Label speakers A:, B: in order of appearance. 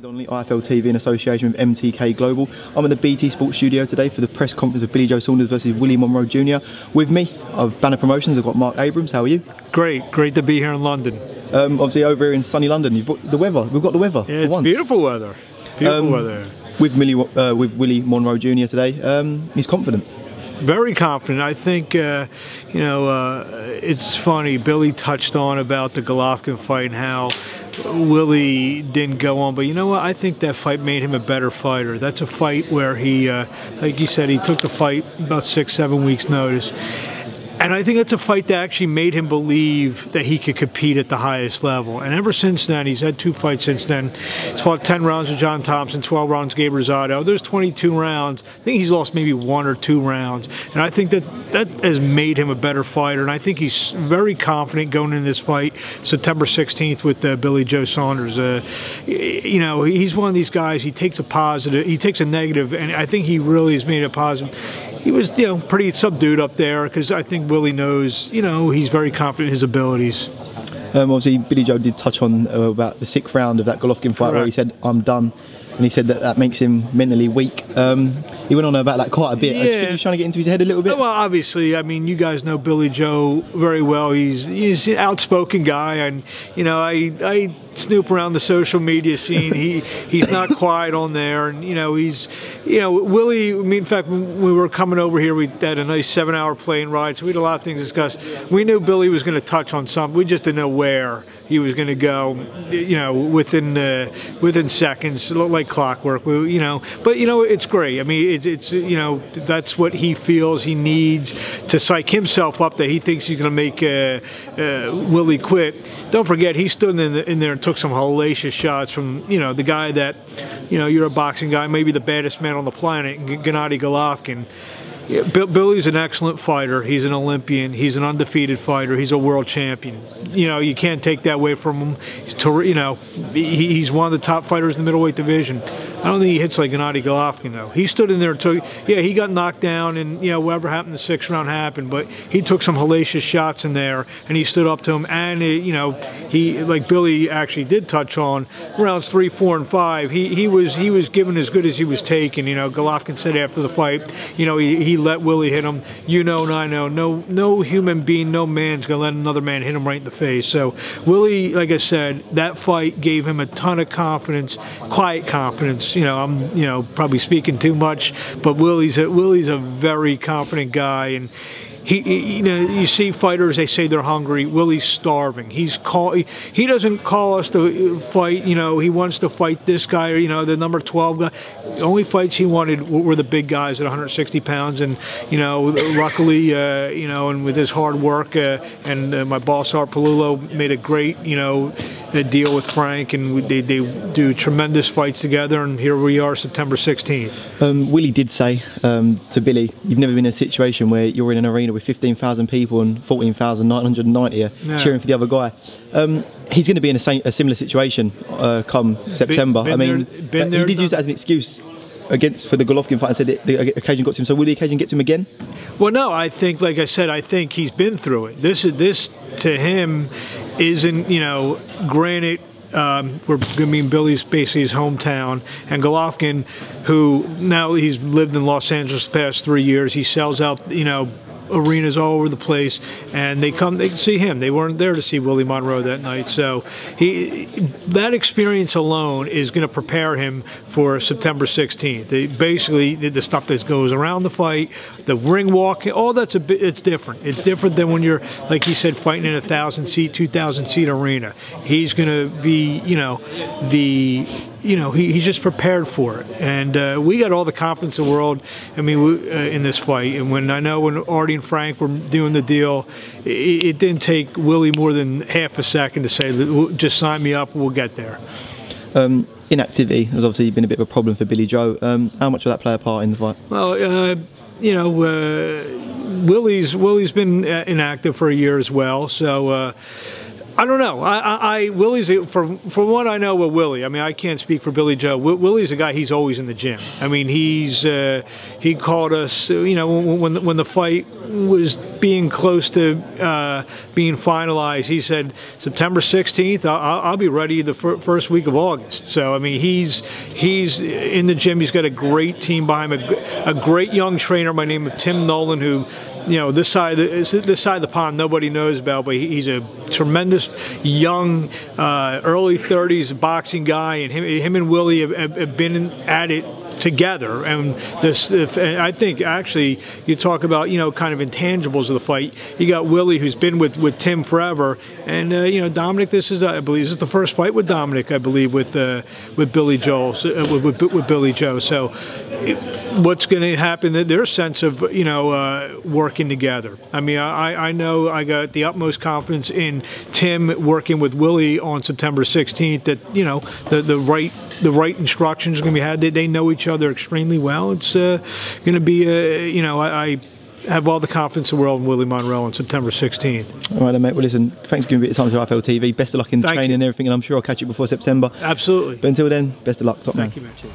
A: On the IFL TV in association with MTK Global. I'm in the BT Sports studio today for the press conference of Billy Joe Saunders versus Willie Monroe Jr. With me, of Banner Promotions, I've got Marc Abrams. How are you?
B: Great to be here in London.
A: Obviously over here in sunny London, you've got the weather. We've got the weather.
B: Yeah, it's beautiful weather. Beautiful weather.
A: With Willie Monroe Jr. today, he's confident.
B: Very confident. I think, it's funny, Billy touched on about the Golovkin fight and how Willie didn't go on, but you know what? I think that fight made him a better fighter. That's a fight where he, like you said, he took the fight about 6-7 weeks notice. And I think that's a fight that actually made him believe that he could compete at the highest level. And ever since then, he's had 2 fights since then. He's fought 10 rounds with John Thompson, 12 rounds with Gabe Rosado. There's 22 rounds. I think he's lost maybe 1 or 2 rounds. And I think that has made him a better fighter. And I think he's very confident going into this fight September 16th with Billy Joe Saunders. He's one of these guys, he takes a positive, he takes a negative, and I think he really has made it positive. He was, pretty subdued up there because I think Willie knows, he's very confident in his abilities.
A: Obviously, Billy Joe did touch on about the 6th round of that Golovkin fight. Correct. Where he said, "I'm done." And he said that makes him mentally weak. He went on about that quite a bit. Yeah. He was trying to get into his head a little bit. Well,
B: obviously, I mean, you guys know Billy Joe very well. He's an outspoken guy, and I snoop around the social media scene. He's not quiet on there, and Willie. I mean, in fact, when we were coming over here, we had a nice 7-hour plane ride, so we had a lot of things to discuss. We knew Billy was going to touch on something. We just didn't know where he was going to go, within seconds, like clockwork. But it's great. I mean, it's that's what he feels he needs to psych himself up that he thinks he's going to make Willie quit. Don't forget, he stood in there and took some hellacious shots from the guy that you're a boxing guy, maybe the baddest man on the planet, Gennady Golovkin. Yeah, Billy's an excellent fighter. He's an Olympian. He's an undefeated fighter. He's a world champion. You can't take that away from him. He's one of the top fighters in the middleweight division. I don't think he hits like Gennady Golovkin, though. He stood in there and took, he got knocked down, and whatever happened in the 6th round happened, but he took some hellacious shots in there, and he stood up to him, and he, like Billy actually did touch on, rounds 3, 4, and 5, he was given as good as he was taking. Golovkin said after the fight, he let Willie hit him. And I know, no human being, no man's gonna let another man hit him right in the face. So Willie, like I said, that fight gave him a ton of confidence, quiet confidence. I'm probably speaking too much, but Willie's a very confident guy, and you see fighters, they say they're hungry. Willie's starving. He doesn't call us to fight. He wants to fight this guy, or the number 12 guy. The only fights he wanted were the big guys at 160 pounds, and luckily, and with his hard work, and my boss Art Palullo made a great, a deal with Frank, and they do tremendous fights together, and here we are, September 16th.
A: Willie did say to Billy, "You've never been in a situation where you're in an arena with 15,000 people and 14,990 cheering for the other guy." He's going to be in a similar situation come September.
B: He
A: did use that as an excuse for the Golovkin fight and said that the occasion got to him. So will the occasion get to him again?
B: Well, no, I think, like I said, I think he's been through it. This to him isn't, granted, we're going to be in Billy's basically his hometown, and Golovkin, who now he's lived in Los Angeles the past 3 years, he sells out, arenas all over the place, and they see him. They weren't there to see Willie Monroe that night, so that experience alone is going to prepare him for September 16th. Basically, the stuff that goes around the fight, the ring walk, all that's it's different. It's different than when you're, like he said, fighting in a 1,000-seat, 2,000-seat arena. He's going to be, he's just prepared for it, and we got all the confidence in the world. I mean, in this fight, and when Artie and Frank were doing the deal, it didn't take Willie more than half a second to say, "Just sign me up, we'll get there."
A: Inactivity has obviously been a bit of a problem for Billy Joe. How much will that play a part in the fight?
B: Well, Willie's been inactive for a year as well, so. I don't know. Willie's from what I know with Willie. I mean, I can't speak for Billy Joe. Willie's a guy. He's always in the gym. I mean, he called us. You know, when the fight was being close to being finalized, he said September 16th. I'll be ready the first week of August. So I mean, he's in the gym. He's got a great team behind him. A great young trainer by the name of Tim Nolan, who, you know, this side of the pond nobody knows about, but he's a tremendous young, early 30s boxing guy, and him and Willie have been at it together. And I think actually you talk about, you know, kind of intangibles of the fight. You got Willie, who's been with Tim forever, and you know, Dominic. I believe this is the first fight with Dominic. I believe with Billy Joe. With Billy Joe. So what's going to happen? Their sense of, you know, working together. I mean, I know I got the utmost confidence in Tim working with Willie on September 16th. That, you know, the right instructions are going to be had. They know each other extremely well. It's going to be, you know, I have all the confidence in the world in Willie Monroe on September 16th.
A: All right, then, mate. Well, listen, thanks for giving me a bit of time to IFL TV. Best of luck in training and everything, and I'm sure I'll catch you before September.
B: Absolutely.
A: But until then, best of luck, top man.
B: Thank you, man.